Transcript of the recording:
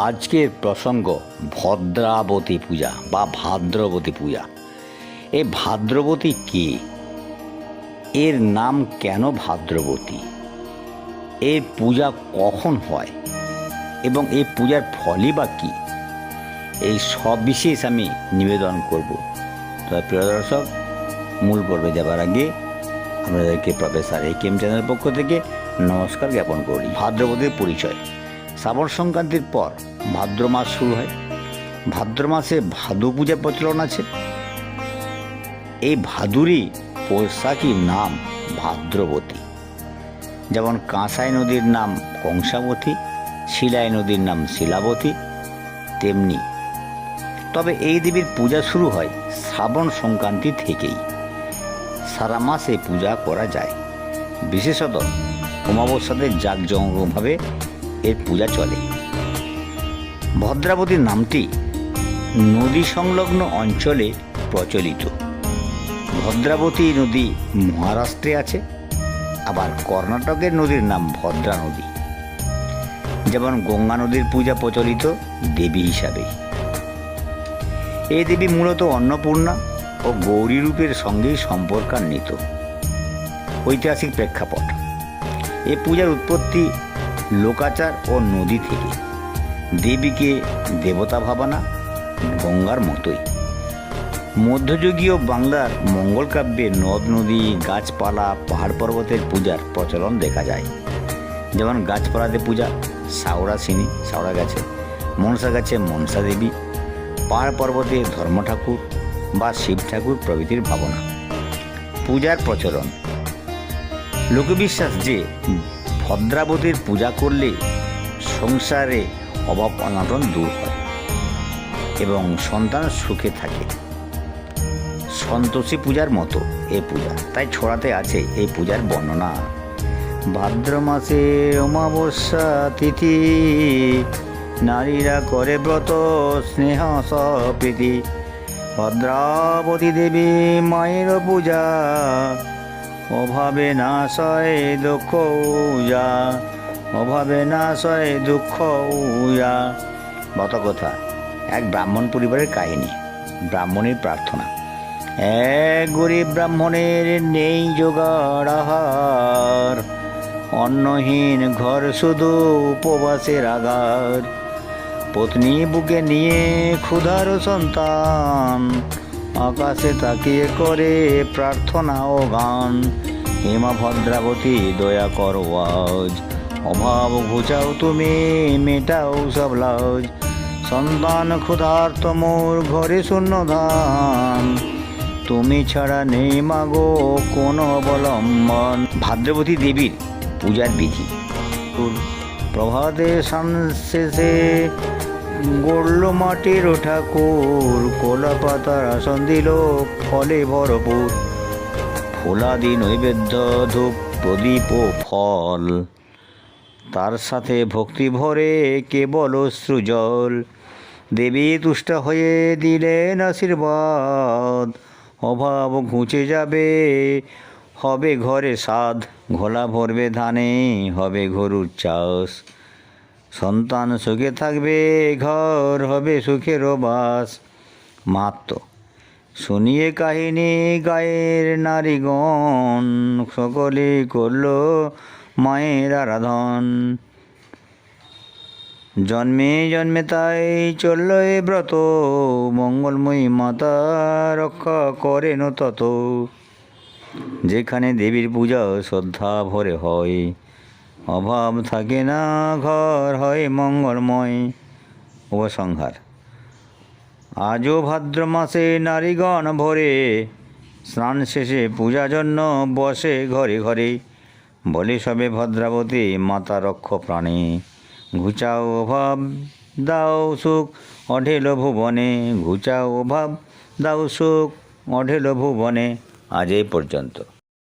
আজকের প্রসঙ্গ ভদ্রাবতী পূজা বা ভাদ্রবতী পূজা। এই ভাদ্রবতী কে? এর নাম কেন ভাদ্রবতী? এর পূজা কখন হয় এবং এই পূজার ফলই বা কী, এই সব বিশেষ আমি নিবেদন করব। তবে প্রিয় দর্শক, মূল পর্বে যাবার আগে আপনাদেরকে প্রফেসর একেএম চ্যানেলের পক্ষ থেকে নমস্কার জ্ঞাপন করি। ভাদ্রবতীর পরিচয়। শ্রাবণ সংক্রান্তির পর ভাদ্র মাস শুরু হয়। ভাদ্র মাসে ভাদু পূজার প্রচলন আছে। এই ভাদুরই বৈশাখী নাম ভাদ্রবতী। যেমন কাঁসাই নদীর নাম কংসাবতী, শিলাই নদীর নাম শিলাবতী, তেমনি। তবে এই দেবীর পূজা শুরু হয় শ্রাবণ সংক্রান্তি থেকেই। সারা মাসে পূজা করা যায়। বিশেষত অমাবস্যাতে জাঁকজমকভাবে এর পূজা চলে। ভদ্রাবতী নামটি নদী সংলগ্ন অঞ্চলে প্রচলিত। ভদ্রাবতী নদী মহারাষ্ট্রে আছে, আবার কর্ণাটকের নদীর নাম ভদ্রা নদী। যেমন গঙ্গা নদীর পূজা প্রচলিত দেবী হিসাবে। এই দেবী মূলত অন্নপূর্ণা ও গৌরী রূপের সঙ্গেই সম্পর্কান্বিত। ঐতিহাসিক প্রেক্ষাপট। এই পূজার উৎপত্তি লোকাচার ও নদী থেকে। দেবীকে দেবতা ভাবনা গঙ্গার মতোই। মধ্যযুগীয় বাংলার মঙ্গল কাব্যে নদ নদী, গাছপালা, পাহাড় পর্বতের পূজার প্রচলন দেখা যায়। যেমন গাছপালাতে পূজা সাউরাসিনী, সাউরা গাছে, মনসা গাছে মনসা দেবী, পাহাড় পর্বতে ধর্ম ঠাকুর বা শিব ঠাকুর প্রভৃতির ভাবনা। পূজার প্রচলন। লোকবিশ্বাস যে ভদ্রাবতীর পূজা করলে সংসারে অভাব অনটন দূর হয় এবং সন্তান সুখে থাকে। সন্তোষী পূজার মতো এই পূজা, তাই ছড়াতে আছে এই পূজার বর্ণনা। ভাদ্র মাসে অমাবস্যা তিথি, নারীরা করে ব্রত স্নেহ সপ্রীতি। ভদ্রাবতী দেবী মায়ের পূজা, অভাবে নাশ হয় দুঃখ উজা, অভাবে নাশ হয় দুঃখ উজা। কথা। এক ব্রাহ্মণ পরিবারের কাহিনী। ব্রাহ্মণের প্রার্থনা। এক গরিব ব্রাহ্মণের নেই জোগাড় আহার, অন্নহীন ঘর শুধু উপবাসের আগার। পত্নী বুকে নিয়ে ক্ষুধার সন্তান, আকাশে তাকিয়ে করে প্রার্থনা ও গান। হেমা ভদ্রাবতী দয়া করো আজ, অভাব ঘুচাও তুমি, মেটাও সব লাজ। সন্তান ক্ষুধার্ত মোর ঘরে শূন্য ধান, তুমি ছাড়া নেই মাগো কোনো অবলম্বন। ভাদ্রবতী দেবীর পূজার বিধি। প্রভাতে শেষে গড়ল মাটির ঠাকুর, কোলা পাতার আসন দিল ফলে ভরপুর। ফোলাদি নৈবেদ্য, ধূপ, প্রদীপ ও ফল, তার সাথে ভক্তি ভরে কেবল অশ্রুজল। দেবী তুষ্ট হয়ে দিলেন আশীর্বাদ, অভাব ঘুচে যাবে হবে ঘরে সাধ। ঘোলা ভরবে ধানে হবে গরুর চাষ, সন্তান সুখে থাকবে ঘর হবে সুখের বাস। মাহাত্ম্য। শুনিয়ে কাহিনী গায়ের নারীগণ, সকলে করল মায়ের আরাধন। জন্মে জন্মে তাই চলল এ ব্রত, মঙ্গলময়ী মাতা রক্ষা করেন তত। যেখানে দেবীর পূজা শ্রদ্ধা ভরে হয়, অভাব থাকে না ঘর হয় মঙ্গলময়। উপসংহার। আজও ভাদ্র মাসে নারীগণ ভরে, স্নান শেষে পূজা জন্য বসে ঘরে ঘরে। বলে সবে ভদ্রাবতী মাতা রক্ষ প্রাণে, ঘুচাও অভাব দাও সুখ অঢেল ভুবনে। ঘুচাও অভাব দাও সুখ অঢেল ভুবনে। আজ এই পর্যন্ত।